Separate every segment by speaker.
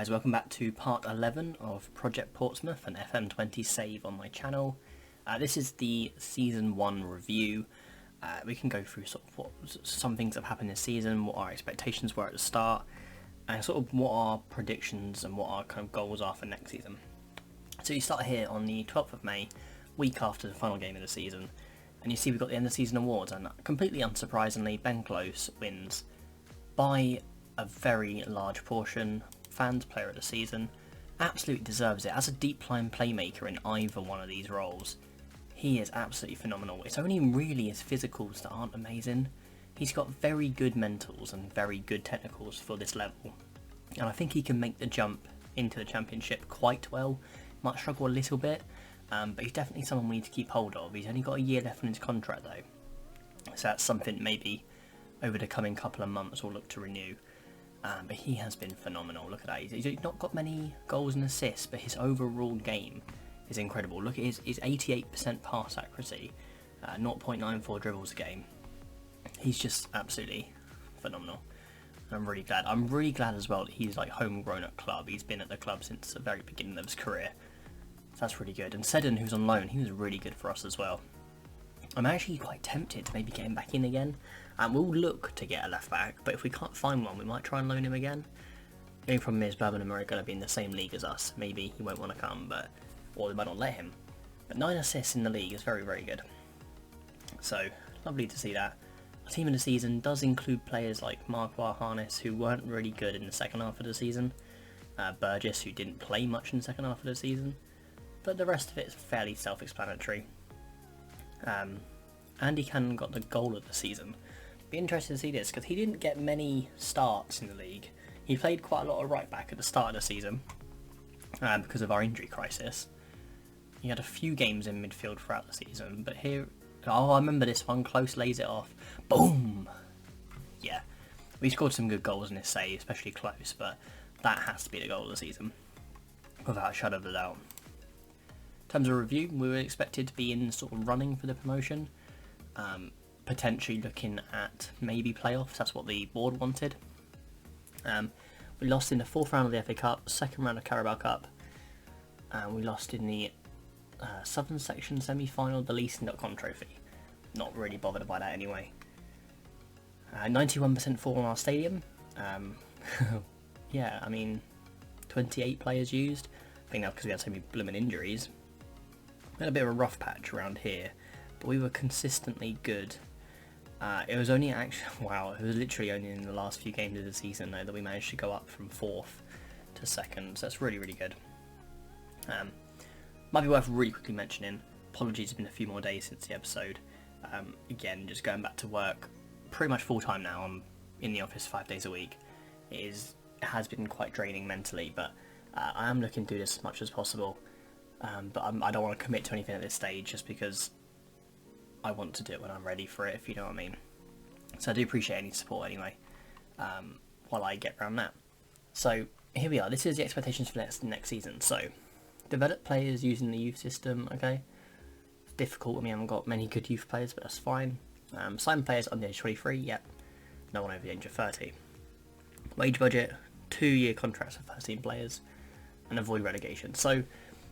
Speaker 1: guys, welcome back to part 11 of Project Portsmouth, an FM20 save on my channel. This is the Season 1 review. We can go through sort of some things that have happened this season, what our expectations were at the start, and sort of what our predictions and what our kind of goals are for next season. So you start here on the 12th of May, week after the final game of the season, and you see we've got the end of season awards, and completely unsurprisingly, Ben Close wins by a very large portion. Fans Player of the Season, absolutely deserves it. As a deep line playmaker in either one of these roles, he is absolutely phenomenal. It's only really his physicals that aren't amazing. He's got very good mentals and very good technicals for this level, and I think he can make the jump into the championship quite well. Might struggle a little bit, but he's definitely someone we need to keep hold of. He's only got a year left on his contract though, so that's something maybe over the coming couple of months we'll look to renew. But he has been phenomenal. Look at that. He's not got many goals and assists, but his overall game is incredible. Look at his 88% pass accuracy, 0.94 dribbles a game. He's just absolutely phenomenal. I'm really glad. I'm really glad as well that he's like homegrown at club. He's been at the club since the very beginning of his career. So that's really good. And Seddon, who's on loan, he was really good for us as well. I'm actually quite tempted to maybe get him back in again. We'll look to get a left back, but if we can't find one, we might try and loan him again. The only problem is Birmingham are going to be in the same league as us. Maybe he won't want to come, or they might not let him. But 9 assists in the league is very, very good. So, lovely to see that. Our team of the season does include players like Marquardt Harness, who weren't really good in the second half of the season. Burgess, who didn't play much in the second half of the season. But the rest of it is fairly self-explanatory. Andy Cannon got the goal of the season. Be interested to see this because he didn't get many starts in the league. He played quite a lot of right back at the start of the season because of our injury crisis. He had a few games in midfield throughout the season, but here, I remember this one. Close lays it off. Boom! Yeah, we scored some good goals in this save, especially Close, but that has to be the goal of the season, without a shadow of a doubt. In terms of review, we were expected to be in sort of running for the promotion. Potentially looking at maybe playoffs. That's what the board wanted. We lost in the 4th round of the FA Cup, 2nd round of Carabao Cup, and we lost in the Southern Section semi-final, the Leasing.com trophy. Not really bothered by that anyway. 91% full on our stadium. Yeah, I mean, 28 players used. I think that's because we had so many blooming injuries. We had a bit of a rough patch around here, but we were consistently good. It was only actually, wow, it was literally only in the last few games of the season though that we managed to go up from 4th to 2nd, so that's really, really good. Might be worth really quickly mentioning, apologies, it's been a few more days since the episode. Again, just going back to work pretty much full time now. I'm in the office 5 days a week. It has been quite draining mentally, but I am looking to do this as much as possible. But I don't want to commit to anything at this stage just because I want to do it when I'm ready for it, if you know what I mean. So I do appreciate any support anyway, while I get around that. So here we are. This is the expectations for next season. So develop players using the youth system. Okay, it's difficult. I mean, I haven't got many good youth players, but that's fine. Sign players under the age 23. Yep. No one over the age of 30. Wage budget, 2-year contracts for first-team players, and avoid relegation. So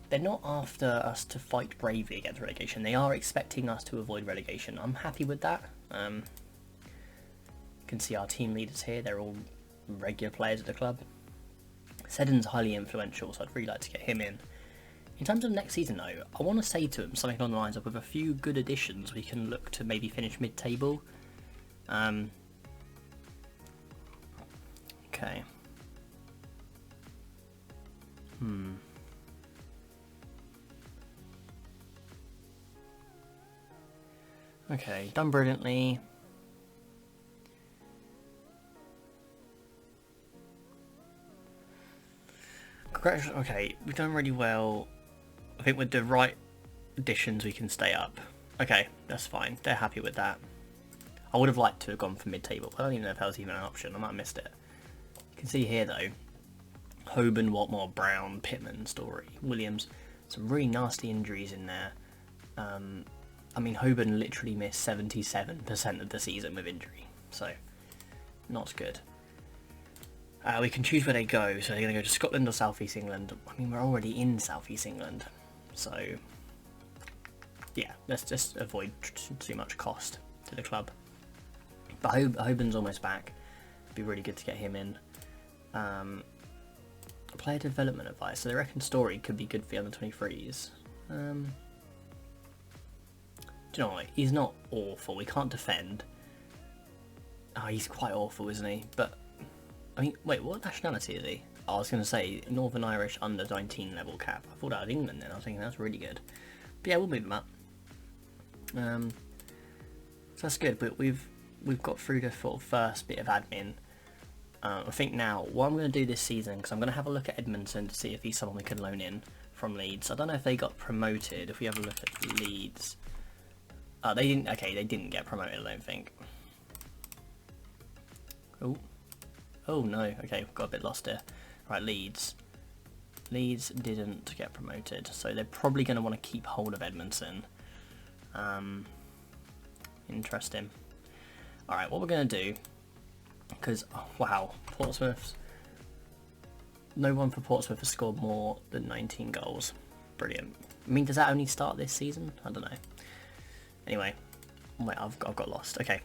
Speaker 1: they're not after us to fight bravely against relegation. They are expecting us to avoid relegation. I'm happy with that. You can see our team leaders here. They're all regular players at the club. Seddon's highly influential, so I'd really like to get him in. In terms of next season, though, I want to say to him something along the lines of, with a few good additions, we can look to maybe finish mid-table. Okay. Okay, done brilliantly. Congratulations. Okay, we've done really well. I think with the right additions we can stay up. Okay, that's fine. They're happy with that. I would have liked to have gone for mid-table. I don't even know if that was even an option. I might have missed it. You can see here though, Hoban, Watmore, Brown, Pittman, Story, Williams. Some really nasty injuries in there. I mean, Hoban literally missed 77% of the season with injury, so not good. We can choose where they go, so they're going to go to Scotland or South East England. I mean, we're already in South East England, so yeah, let's just avoid too much cost to the club. But Hoban's almost back. It'd be really good to get him in. Player development advice. So they reckon Story could be good for the under 23s. Do you know what? He's not awful. He can't defend. Oh, he's quite awful, isn't he? But I mean, wait, what nationality is he? Oh, I was going to say Northern Irish under 19 level cap. I thought that was England then. I was thinking that's really good. But yeah, we'll move him up. So that's good. But we've got through the sort of first bit of admin. I think now what I'm going to do this season, because I'm going to have a look at Edmondson to see if he's someone we can loan in from Leeds. I don't know if they got promoted. If we have a look at Leeds, they didn't. Okay, they didn't get promoted. I don't think. Oh no. Okay, got a bit lost here. Right, Leeds didn't get promoted, so they're probably going to want to keep hold of Edmondson. Interesting. All right, what we're going to do. Because, oh, wow, no one for Portsmouth has scored more than 19 goals. Brilliant. I mean, does that only start this season? I don't know. Anyway, wait, I've got lost. Okay.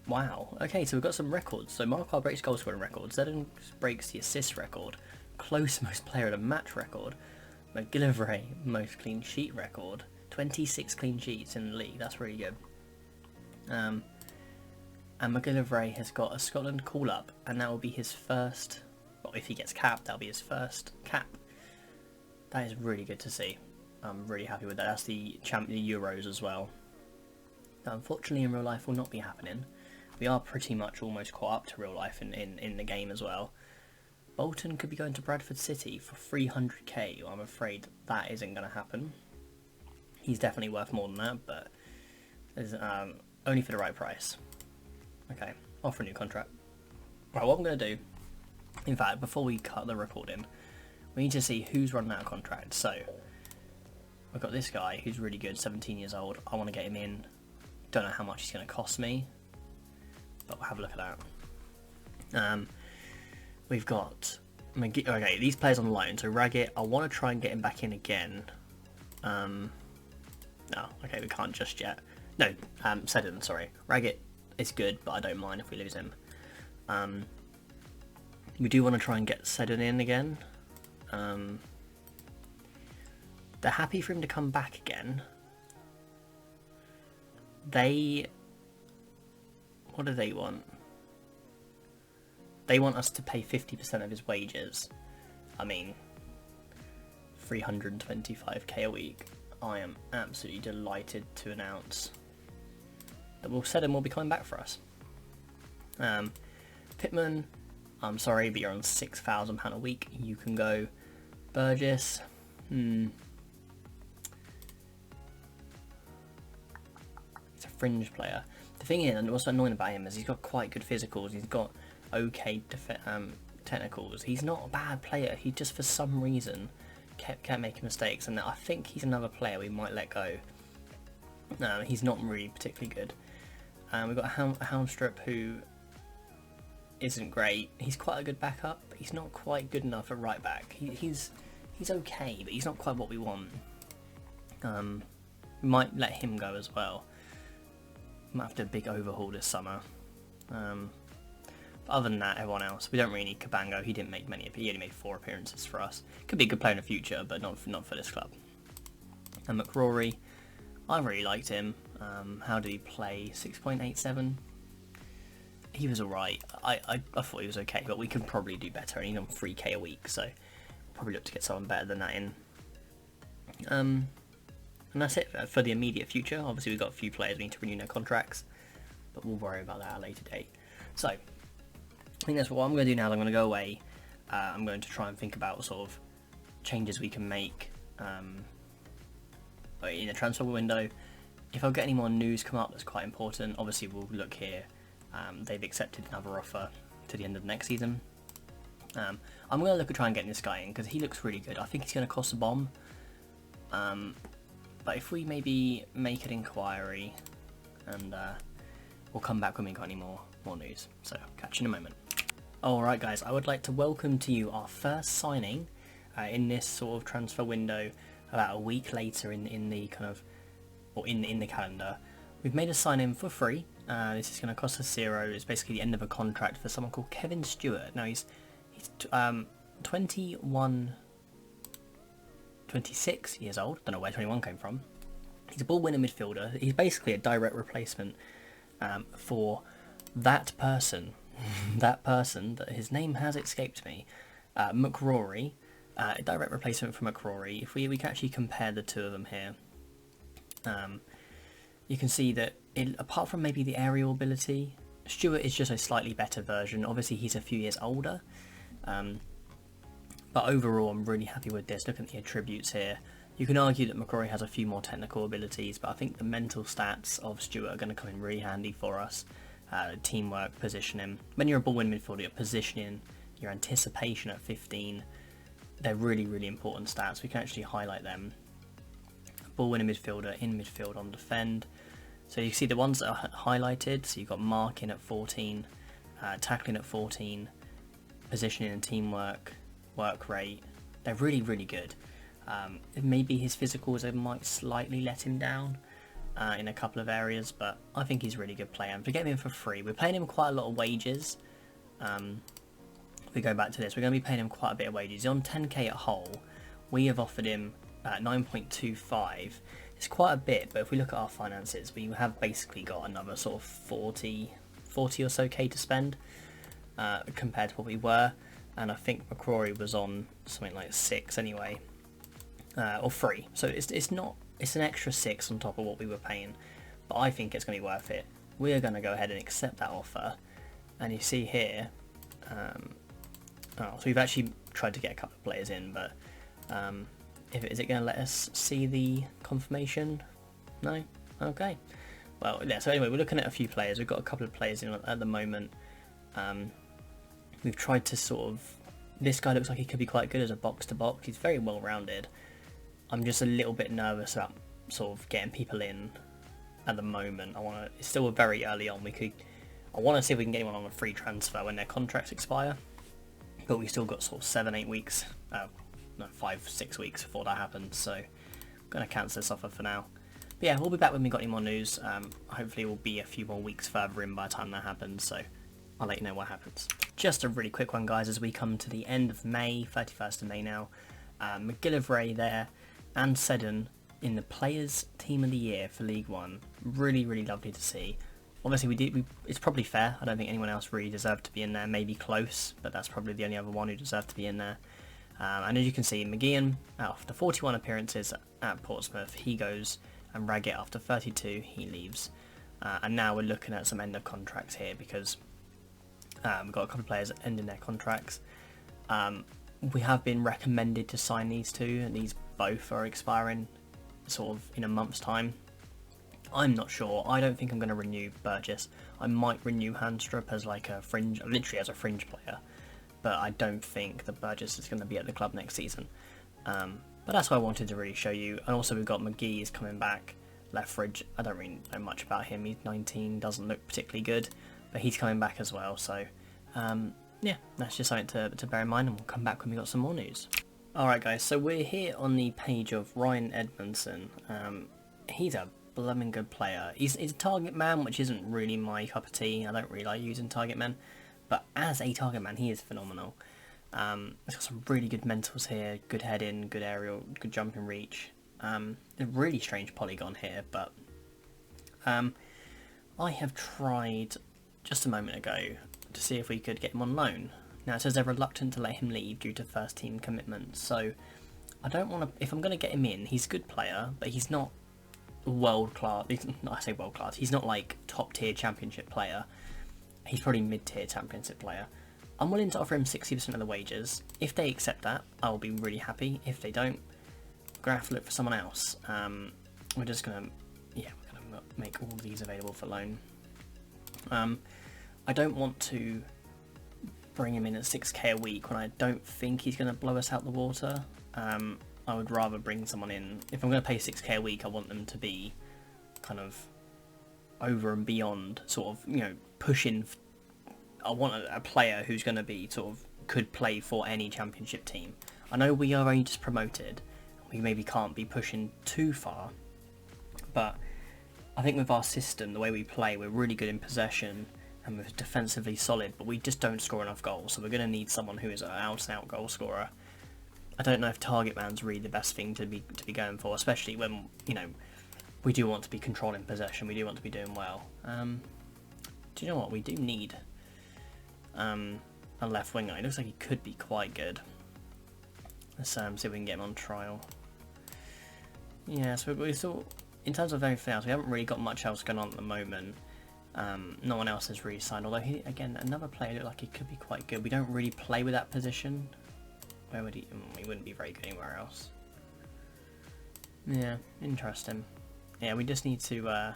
Speaker 1: Wow. Okay, so we've got some records. So Marquardt breaks goal scoring records. Zedden breaks the assist record. Close most player of the match record. McGillivray most clean sheet record. 26 clean sheets in the league. That's really good. And McGillivray has got a Scotland call-up, and that will be his first, well, if he gets capped, that'll be his first cap. That is really good to see. I'm really happy with that. That's the Euros as well. That unfortunately in real life will not be happening. We are pretty much almost caught up to real life in the game as well. Bolton could be going to Bradford City for 300k. I'm afraid that isn't going to happen. He's definitely worth more than that, but there's, only for the right price. Okay, offer a new contract. Right, what I'm going to do, in fact, before we cut the recording, we need to see who's running out of contract. So, we've got this guy who's really good, 17 years old. I want to get him in. Don't know how much he's going to cost me, but we'll have a look at that. We've got... Okay, these players on loan. So, Raggett, I want to try and get him back in again. No, okay, we can't just yet. No, Seddon, sorry. Raggett is good, but I don't mind if we lose him. We do want to try and get Seddon in again. They're happy for him to come back again. What do they want? They want us to pay 50% of his wages. I mean, 325k a week. I am absolutely delighted to announce that we'll set him will be coming back for us. Pittman, I'm sorry, but you're on £6,000 a week. You can go. Burgess, he's a fringe player. The thing is, and what's annoying about him is he's got quite good physicals. He's got okay technicals. He's not a bad player. He just for some reason kept making mistakes, and I think he's another player we might let go. He's not really particularly good. We've got a Houndstrip who isn't great. He's quite a good backup, but he's not quite good enough at right back. He's okay, but he's not quite what we want. We might let him go as well. Might have to do a big overhaul this summer. But other than that, everyone else, we don't really need Cabango. He didn't make many. He only made 4 appearances for us. Could be a good player in the future, but not for this club. And McRory, I really liked him. How did he play? 6.87. He was alright. I thought he was okay, but we could probably do better. And he's on 3k a week, so probably look to get someone better than that in. And that's it for the immediate future. Obviously, we've got a few players we need to renew their contracts, but we'll worry about that at a later date. So, I think that's what I'm going to do now. I'm going to go away. I'm going to try and think about sort of changes we can make in the transfer window. If I get any more news come up that's quite important, obviously we'll look here. They've accepted another offer to the end of next season. I'm going to look at trying and getting this guy in because he looks really good. I think he's going to cost a bomb. But if we maybe make an inquiry and we'll come back when we got any more news. So catch you in a moment. Alright guys, I would like to welcome to you our first signing in this sort of transfer window about a week later in the kind of, or in the calendar. We've made a sign-in for free. This is going to cost us 0. It's basically the end of a contract for someone called Kevin Stewart. Now he's 26 years old. Don't know where 21 came from. He's a ball winner midfielder. He's basically a direct replacement for that person. That person that his name has escaped me. McCrory. A direct replacement for McCrory. If we can actually compare the two of them here. You can see that apart from maybe the aerial ability, Stewart is just a slightly better version. Obviously he's a few years older, but overall I'm really happy with this. Look at the attributes here. You can argue that McCrory has a few more technical abilities, but I think the mental stats of Stewart are going to come in really handy for us. Teamwork, positioning. When you're a ball winning midfielder, your positioning, your anticipation at 15, they're really, really important stats. We can actually highlight them. Ball winning midfielder, in midfield, on defend. So you see the ones that are highlighted. So you've got marking at 14, tackling at 14, positioning and teamwork, work rate. They're really, really good. Maybe his physicals might slightly let him down in a couple of areas, but I think he's a really good player. And to get him for free, we're paying him quite a lot of wages. If we go back to this, we're going to be paying him quite a bit of wages. He's on 10k at whole. We have offered him 9.25. It's quite a bit, but if we look at our finances, we have basically got another sort of 40 or so k to spend compared to what we were. And I think McCrory was on something like 6 anyway, or 3. So it's an extra 6 on top of what we were paying, but I think it's going to be worth it. We are going to go ahead and accept that offer, and you see here, so we've actually tried to get a couple of players in, but is it going to let us see the confirmation? No? Okay. Well, yeah, so anyway, we're looking at a few players. We've got a couple of players in at the moment. We've tried to sort of... This guy looks like he could be quite good as a box-to-box. He's very well-rounded. I'm just a little bit nervous about sort of getting people in at the moment. It's still very early on. I want to see if we can get anyone on a free transfer when their contracts expire. But we still got sort of 7-8 weeks... No, 5-6 weeks before that happens, so I'm going to cancel this offer for now. But yeah, we'll be back when we've got any more news. Hopefully we'll be a few more weeks further in by the time that happens, so I'll let you know what happens. Just a really quick one, guys, as we come to the end of May, 31st of May now. McGillivray there and Seddon in the Players Team of the Year for League One. Really, really lovely to see. Obviously, it's probably fair. I don't think anyone else really deserved to be in there. Maybe close, but that's probably the only other one who deserved to be in there. And as you can see, McGeehan, after 41 appearances at Portsmouth, he goes, and Raggett, after 32, he leaves. And now we're looking at some end of contracts here, because we've got a couple of players ending their contracts. We have been recommended to sign these two, and these both are expiring sort of in a month's time. I'm not sure. I don't think I'm going to renew Burgess. I might renew Handstrup as like a fringe, literally as a fringe player. But I don't think that Burgess is going to be at the club next season. But that's what I wanted to really show you. And also we've got McGee is coming back, left fridge. I don't really know much about him. He's 19, doesn't look particularly good, but he's coming back as well. So yeah, that's just something to bear in mind, and we'll come back when we've got some more news. Alright guys, so we're here on the page of Ryan Edmondson. He's a blooming good player. He's a target man, which isn't really my cup of tea. I don't really like using target men. But as a target man, he is phenomenal. He's got some really good mentals here, good heading, good aerial, good jumping reach. A really strange polygon here, but I have tried just a moment ago to see if we could get him on loan. Now it says they're reluctant to let him leave due to first team commitments, so I don't want to... If I'm going to get him in, he's a good player, but he's not world class. I say world class, he's not like top tier championship player. He's probably mid-tier championship player. I'm willing to offer him 60% of the wages. If they accept that, I will be really happy. If they don't, we're going to have to look for someone else. We're just going to... Yeah, we're going to make all of these available for loan. I don't want to bring him in at 6k a week when I don't think he's going to blow us out the water. I would rather bring someone in... If I'm going to pay 6k a week, I want them to be kind of over and beyond, sort of, you know, pushing I want a player who's going to be sort of could play for any championship team. I know we are only just promoted. We maybe can't be pushing too far, but I think with our system, the way we play, we're really good in possession and we're defensively solid, but we just don't score enough goals. So we're going to need someone who is an out-and-out goal scorer. I don't know if target man's really the best thing to be going for, especially when, you know, we do want to be controlling possession. We do want to be doing well. Do you know what? We do need a left winger. It looks like he could be quite good. Let's see if we can get him on trial. Yeah, so we thought, in terms of everything else, we haven't really got much else going on at the moment. No one else has really signed, although he, again, another player looked like he could be quite good. We don't really play with that position. Where would he? He wouldn't be very good anywhere else. Yeah, interesting. Yeah, we just need to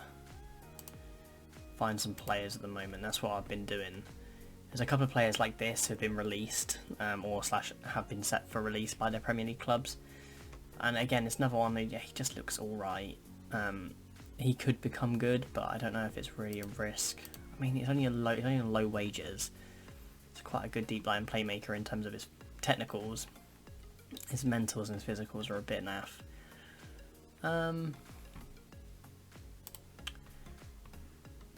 Speaker 1: find some players at the moment. That's what I've been doing. There's a couple of players like this who have been released, or / have been set for release by their Premier League clubs. And again, it's another one that, yeah, he just looks alright. He could become good, but I don't know if it's really a risk. I mean, he's only on low wages. He's quite a good deep line playmaker in terms of his technicals. His mentals and his physicals are a bit naff.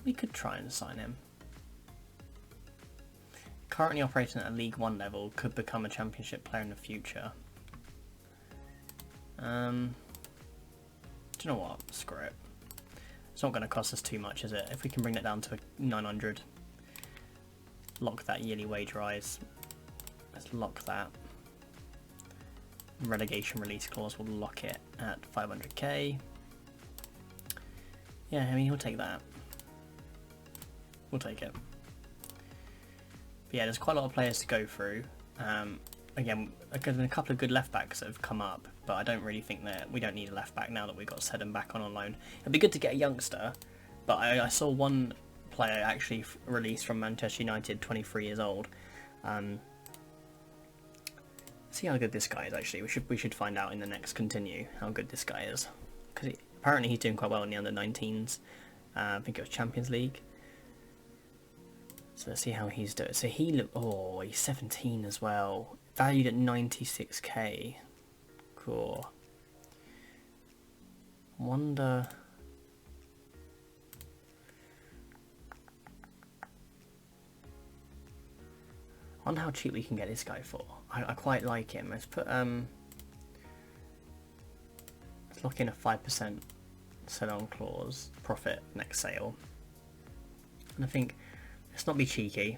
Speaker 1: We could try and sign him. Currently operating at a League 1 level, could become a Championship player in the future. Do you know what? Screw it. It's not going to cost us too much, is it? If we can bring that down to 900, lock that yearly wage rise. Let's lock that. Relegation release clause will lock it at 500k. Yeah, I mean, he'll take that. We'll take it. But yeah, there's quite a lot of players to go through. Again, there's been a couple of good left backs that have come up, but I don't really think that we don't need a left back now that we've got Seddon back on loan. It'd be good to get a youngster, but I saw one player actually released from Manchester United, 23 years old. See how good this guy is. Actually, we should find out in the next continue how good this guy is, because apparently he's doing quite well in the under-19s. I think it was Champions League. So let's see how he's doing. So he's 17 as well. Valued at 96k. Cool. Wonder. Wonder how cheap we can get this guy for. I quite like him. Let's put let's lock in a 5% sell-on clause, profit next sale. And I think, let's not be cheeky.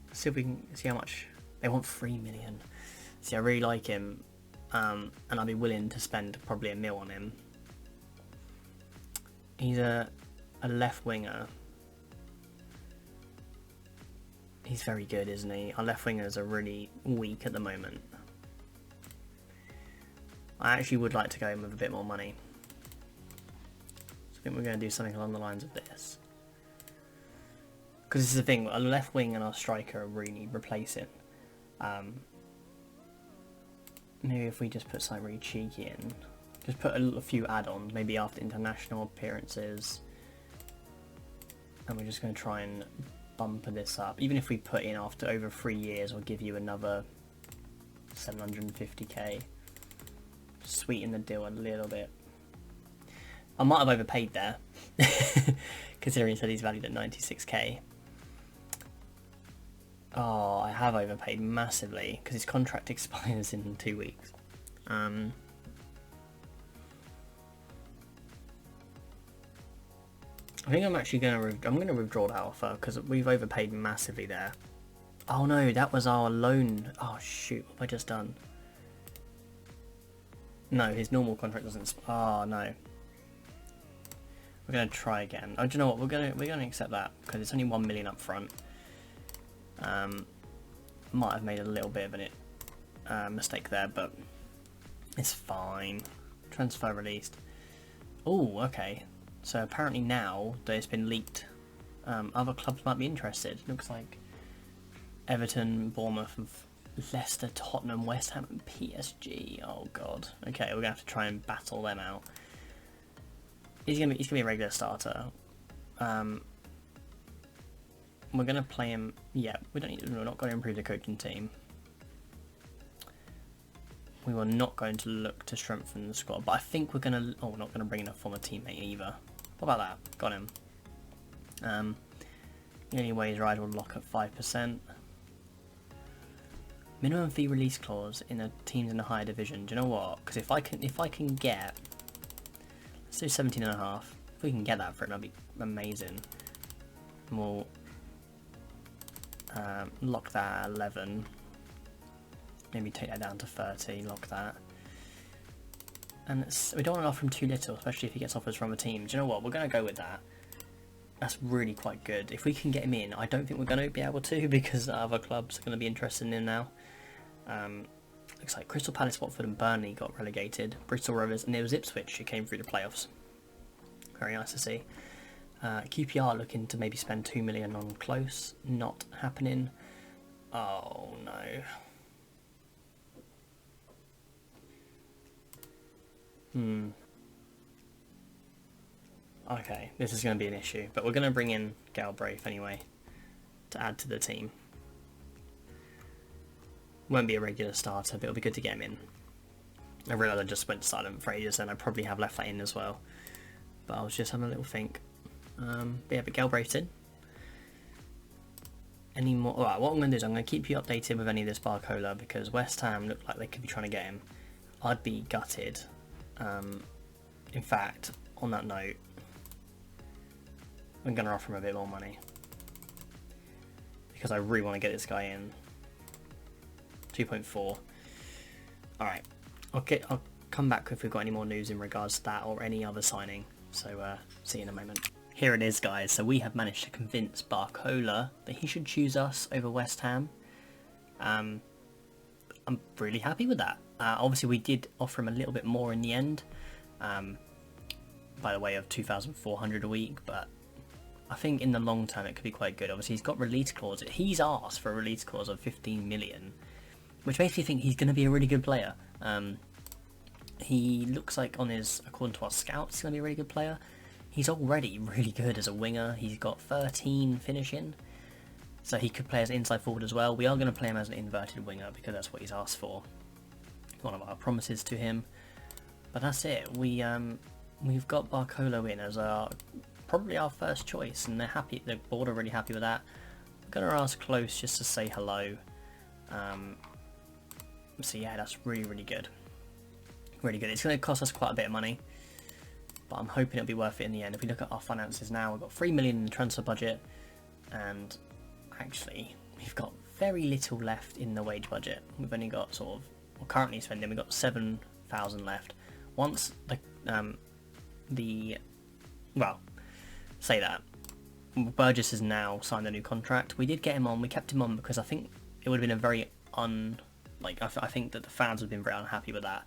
Speaker 1: Let's see if we can see how much they want. 3 million. See, I really like him, and I'd be willing to spend probably £1 million on him. He's a left winger. He's very good, isn't he? Our left wingers are really weak at the moment. I actually would like to go in with a bit more money. So I think we're going to do something along the lines of this. Because this is the thing, our left wing and our striker are really replacing. Maybe if we just put something really cheeky in. Just put a few add-ons, maybe after international appearances. And we're just going to try and bumper this up. Even if we put in after over 3 years, I'll give you another 750k. Sweeten the deal a little bit. I might have overpaid there, considering he said he's valued at 96k. Oh, I have overpaid massively because his contract expires in 2 weeks. I think I'm actually going to withdraw that offer because we've overpaid massively there. Oh no, that was our loan. Oh shoot, what have I just done? No, his normal contract doesn't. Oh no. We're going to try again. Oh, do you know what? We're going to accept that because it's only 1 million up front. Might have made a little bit of a mistake there, but it's fine. Transfer released. Oh, okay. So apparently now that it's been leaked, other clubs might be interested. Looks like Everton, Bournemouth, Leicester, Tottenham, West Ham, and PSG. Oh god. Okay, we're gonna have to try and battle them out. He's gonna be a regular starter. we're going to play him. Yeah, we're not going to improve the coaching team. We were not going to look to strengthen the squad, but I think we're going to... Oh, we're not going to bring in a former teammate either. What about that? Got him. The only way is Ryder will lock at 5%. Minimum fee release clause in a teams in a higher division. Do you know what? Because if I can get... Let's do 17.5. If we can get that for it, that'd be amazing. And we'll lock that at 11. Maybe take that down to 30, lock that. And we don't want to offer him too little, especially if he gets offers from a team. Do you know what? We're going to go with that. That's really quite good. If we can get him in, I don't think we're going to be able to because other clubs are going to be interested in him now. Looks like Crystal Palace, Watford and Burnley got relegated. Bristol Rovers and it was Ipswich who came through the playoffs. Very nice to see. QPR looking to maybe spend 2 million on Close. Not happening. Oh no. Okay, this is going to be an issue, but we're going to bring in Galbraith anyway to add to the team. Won't be a regular starter, but it'll be good to get him in. I realised I just went silent for ages and I probably have left that in as well, but I was just having a little think. Yeah, but Galbraith's in. Any more? Alright, what I'm going to do is I'm going to keep you updated with any of this Barcola because West Ham look like they could be trying to get him. I'd be gutted. In fact, on that note, I'm going to offer him a bit more money because I really want to get this guy in. 2.4. Alright, I'll come back if we've got any more news in regards to that or any other signing. So see you in a moment. Here it is, guys. So we have managed to convince Barcola that he should choose us over West Ham. I'm really happy with that. Obviously we did offer him a little bit more in the end, by the way of 2,400 a week, but I think in the long term it could be quite good. Obviously he's got release clause. He's asked for a release clause of 15 million, which makes me think he's going to be a really good player. He looks like according to our scouts, he's going to be a really good player. He's already really good as a winger. He's got 13 finishing, so he could play as an inside forward as well. We are going to play him as an inverted winger because that's what he's asked for. One of our promises to him. But that's it. We've got Barcola in as probably our first choice, and they're happy. The board are really happy with that. I'm going to ask Close just to say hello. So yeah, that's really good. Really good. It's going to cost us quite a bit of money, but I'm hoping it'll be worth it in the end. If we look at our finances now, we've got 3 million in the transfer budget, and actually we've got very little left in the wage budget. We've only got we're currently spending, we've got 7,000 left. Once Burgess has now signed a new contract. We did get him on, we kept him on because I think it would have been a very I think that the fans would have been very unhappy with that.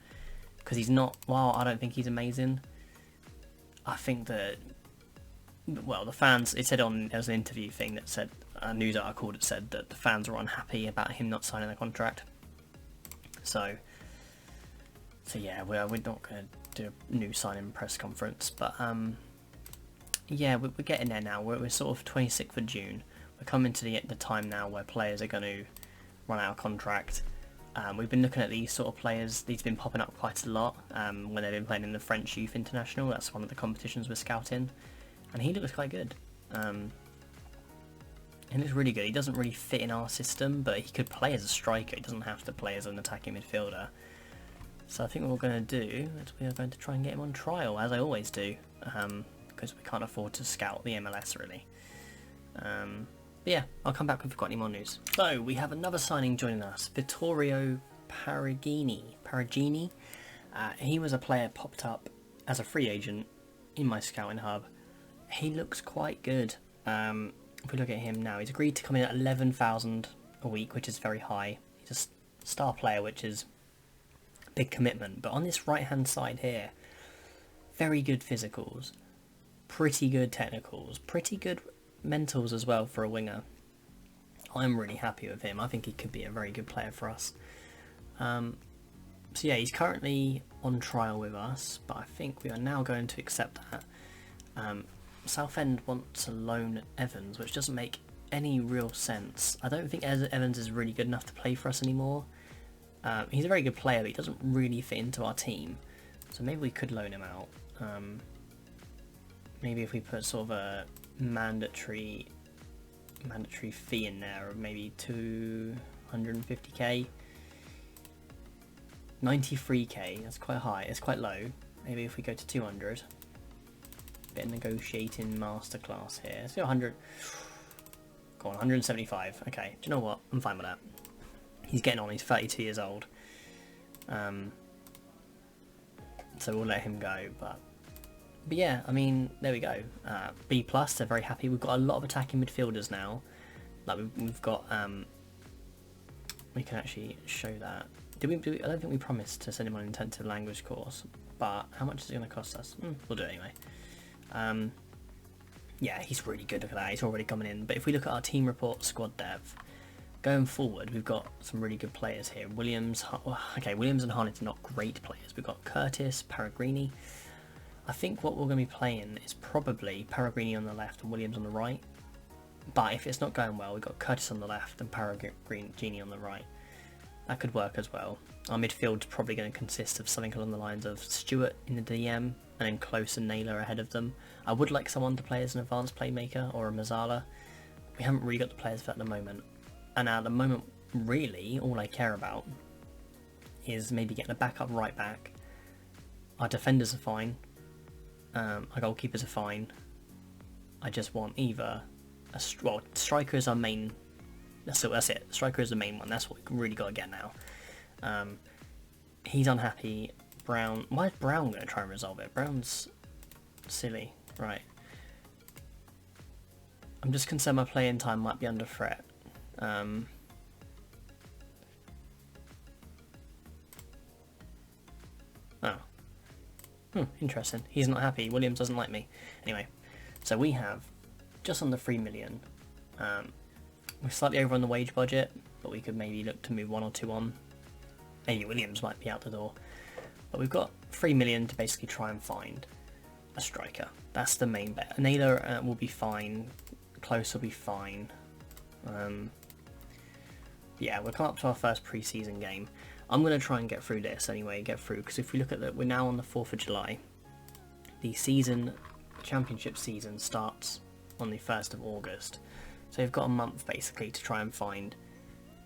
Speaker 1: Because he's not, while I don't think he's amazing, I think that, well, the fans, it said there was an interview thing that said, a news article that said that the fans were unhappy about him not signing the contract. So yeah, we're not going to do a new signing press conference, but yeah, we're getting there now. We're sort of 26th of June. We're coming to the time now where players are going to run out of contract. We've been looking at these sort of players. These have been popping up quite a lot when they've been playing in the French Youth International. That's one of the competitions we're scouting, and he looks quite good. He looks really good. He doesn't really fit in our system, but he could play as a striker. He doesn't have to play as an attacking midfielder. So I think what we're going to do is we are going to try and get him on trial, as I always do, because we can't afford to scout the MLS really. But yeah, I'll come back if we've got any more news. So we have another signing joining us, Vittorio Paragini. He was a player popped up as a free agent in my scouting hub. He looks quite good. If we look at him now, he's agreed to come in at 11,000 a week, which is very high. He's a star player, which is a big commitment. But on this right hand side here, very good physicals, pretty good technicals, pretty good mentals as well for a winger. I'm really happy with him. I think he could be a very good player for us. So yeah, he's currently on trial with us, but I think we are now going to accept that. Southend want to loan Evans, which doesn't make any real sense. I don't think Evans is really good enough to play for us anymore. He's a very good player, but he doesn't really fit into our team. So maybe we could loan him out. Maybe if we put sort of a mandatory fee in there of maybe 250k. 93k, that's quite high, it's quite low. Maybe if we go to 200. Bit of negotiating masterclass here. Let's go 100. Go on, 175. Okay, do you know what? I'm fine with that. He's getting on, he's 32 years old. So we'll let him go, but yeah, I mean, there we go. B+, they're very happy. We've got a lot of attacking midfielders now. Like we've got, we can actually show that. I don't think we promised to send him on an intensive language course, but how much is it going to cost us? We'll do it anyway. Yeah, he's really good. Look at that, he's already coming in. But if we look at our team report squad depth, going forward, we've got some really good players here. Williams and Harnett are not great players. We've got Curtis, Peregrini. I think what we're going to be playing is probably Peregrini on the left and Williams on the right. But if it's not going well, we've got Curtis on the left and Peregrini on the right. That could work as well. Our midfield's probably going to consist of something along the lines of Stewart in the DM and then Close and Naylor ahead of them. I would like someone to play as an advanced playmaker or a Mazzala. We haven't really got the players for that at the moment. And at the moment, really, all I care about is maybe getting a backup right back. Our defenders are fine. Our goalkeepers are fine. I just want either striker is our main. That's it. Striker is the main one. That's what we really got to get now. He's unhappy. Brown. Why is Brown going to try and resolve it? Brown's silly. Right. I'm just concerned my playing time might be under threat. Interesting. He's not happy. Williams doesn't like me. Anyway, so we have just under 3 million. We're slightly over on the wage budget, but we could maybe look to move 1 or 2 on. Maybe Williams might be out the door. But we've got 3 million to basically try and find a striker. That's the main bet. Naylor will be fine. Close will be fine. Yeah, we're coming up to our first pre-season game. I'm going to try and get through this anyway, because if we look at we're now on the 4th of July. The championship season starts on the 1st of August. So we've got a month basically to try and find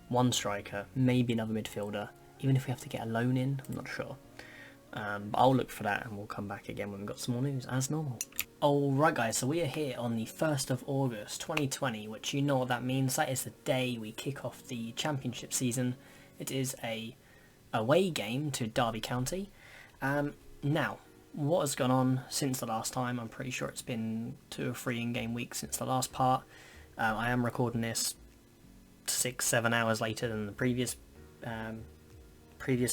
Speaker 1: one striker, maybe another midfielder, even if we have to get a loan in, I'm not sure. But I'll look for that and we'll come back again when we've got some more news, as normal. Alright guys, so we are here on the 1st of August 2020, which you know what that means. That is the day we kick off the championship season. It is a away game to Derby County. Now, what has gone on since the last time? I'm pretty sure it's been 2 or 3 in-game weeks since the last part. I am recording this 6-7 hours later than the previous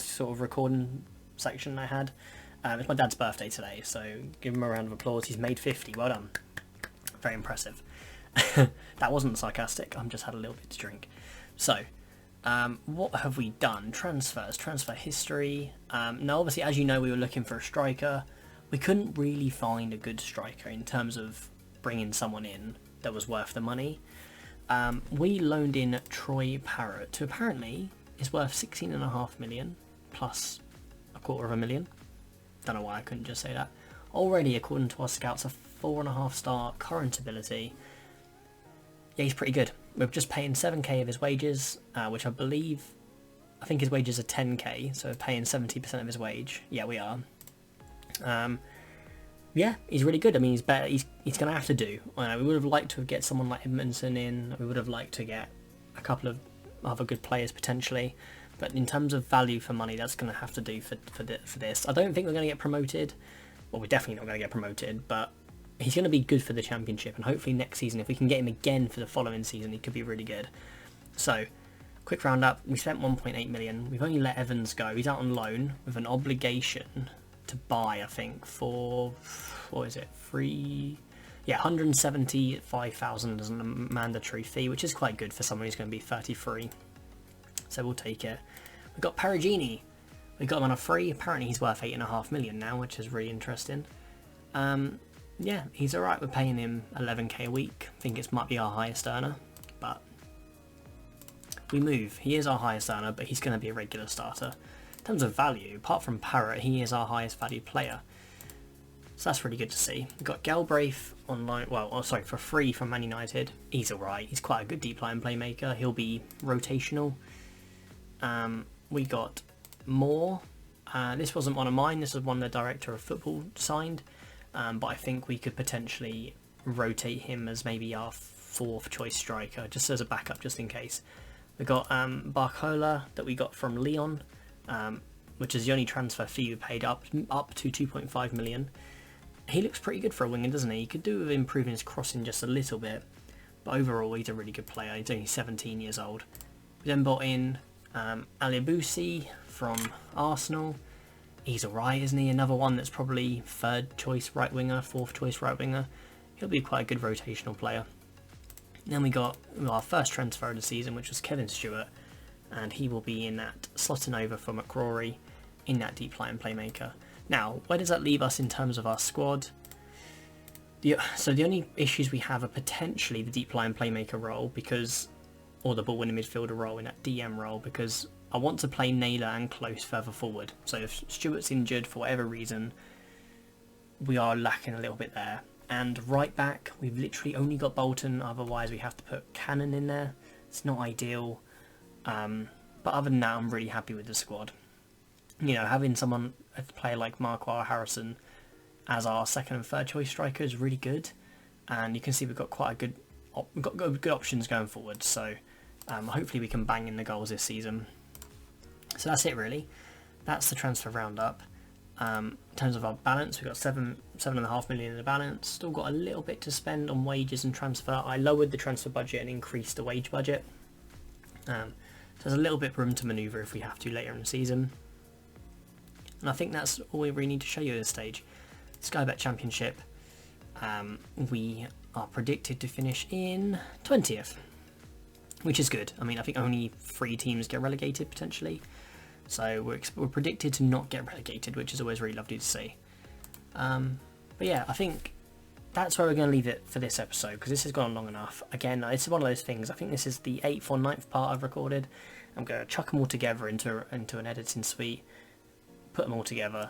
Speaker 1: sort of recording section I had. It's my dad's birthday today, so give him a round of applause. He's made 50. Well done. Very impressive. That wasn't sarcastic. I've just had a little bit to drink. So, what have we done? Transfers, transfer history. Now, obviously, as you know, we were looking for a striker. We couldn't really find a good striker in terms of bringing someone in that was worth the money. We loaned in Troy Parrott, who apparently is worth 16.5 million plus $250,000. Don't know why I couldn't just say that. Already, according to our scouts, a 4.5 star current ability. Yeah, he's pretty good. We're just paying 7k of his wages, which I think his wages are 10k, so we're paying 70% of his wage. Yeah, we are. Yeah, he's really good. I mean, he's better. He's going to have to do. We would have liked to get someone like Edmondson in. We would have liked to get a couple of other good players potentially. But in terms of value for money, that's going to have to do for this. I don't think we're going to get promoted. Well, we're definitely not going to get promoted, but he's going to be good for the championship. And hopefully next season, if we can get him again for the following season, he could be really good. So, quick roundup. We spent 1.8 million. We've only let Evans go. He's out on loan with an obligation to buy, I think, for, what is it, yeah, 175,000 as a mandatory fee, which is quite good for someone who's going to be 33. So we'll take it. We've got Peregrini. We got him on a free. Apparently he's worth 8.5 million now, which is really interesting. Yeah, he's alright. We're paying him 11k a week. I think it might be our highest earner. but we move. He is our highest earner, but he's going to be a regular starter. In terms of value, apart from Parrott, he is our highest valued player. So that's really good to see. We've got Galbraith online, for free from Man United. He's alright. He's quite a good deep line playmaker. He'll be rotational. We got Moore. This wasn't one of mine. This was one the director of football signed. But I think we could potentially rotate him as maybe our 4th choice striker, just as a backup, just in case. We got Barcola that we got from Lyon, which is the only transfer fee we paid, up to 2.5 million. He looks pretty good for a winger, doesn't he? He could do with improving his crossing just a little bit, but overall he's a really good player. He's only 17 years old. We then brought in Aliabusi from Arsenal. He's alright, isn't he? Another one that's probably 3rd choice right winger, 4th choice right winger. He'll be quite a good rotational player. Then we got our first transfer of the season, which was Kevin Stewart, and he will be in that slotting over for McCrory in that deep line playmaker. Now, where does that leave us in terms of our squad? So the only issues we have are potentially the deep line playmaker role, or the ball winning midfielder role in that DM role, because I want to play Naylor and Close further forward. So if Stewart's injured for whatever reason, we are lacking a little bit there. And right back, we've literally only got Bolton, otherwise we have to put Cannon in there. It's not ideal. But other than that, I'm really happy with the squad. You know, having a player like Marquardt Harrison as our 2nd and 3rd choice striker is really good. And you can see we've got quite good options going forward. So hopefully we can bang in the goals this season. So that's it really. That's the transfer roundup. In terms of our balance, we've got 7.5 million in the balance. Still got a little bit to spend on wages and transfer. I lowered the transfer budget and increased the wage budget. So there's a little bit of room to manoeuvre if we have to later in the season. And I think that's all we really need to show you at this stage. Sky Bet Championship, we are predicted to finish in 20th, which is good. I mean, I think only 3 teams get relegated potentially. So we're predicted to not get relegated, which is always really lovely to see. But yeah, I think that's where we're going to leave it for this episode, because this has gone long enough. Again, it's one of those things. I think this is the 8th or 9th part I've recorded. I'm going to chuck them all together into an editing suite, put them all together,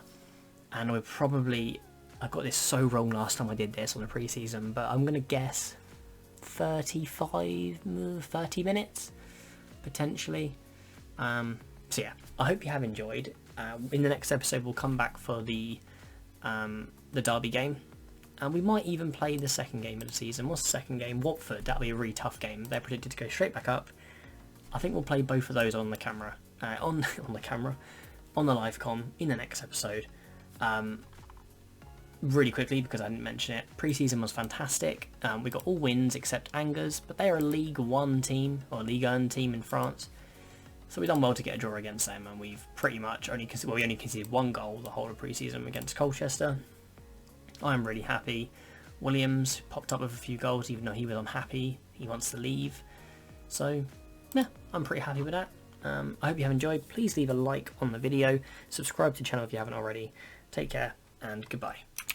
Speaker 1: and we're probably... I got this so wrong last time I did this on the pre-season, but I'm going to guess 30 minutes, potentially. So yeah, I hope you have enjoyed. In the next episode, we'll come back for the Derby game, and we might even play the 2nd game of the season. What's the 2nd game? Watford. That'll be a really tough game. They're predicted to go straight back up. I think we'll play both of those on the camera, on the live com in the next episode. Really quickly, because I didn't mention it, pre-season was fantastic. We got all wins except Angers, but they're a League 1 team, or Ligue 1 team in France. So we've done well to get a draw against them, and we've pretty much only conceded 1 goal the whole of pre-season against Colchester. I'm really happy. Williams popped up with a few goals, even though he was unhappy. He wants to leave. So yeah, I'm pretty happy with that. I hope you have enjoyed. Please leave a like on the video. Subscribe to the channel if you haven't already. Take care, and goodbye.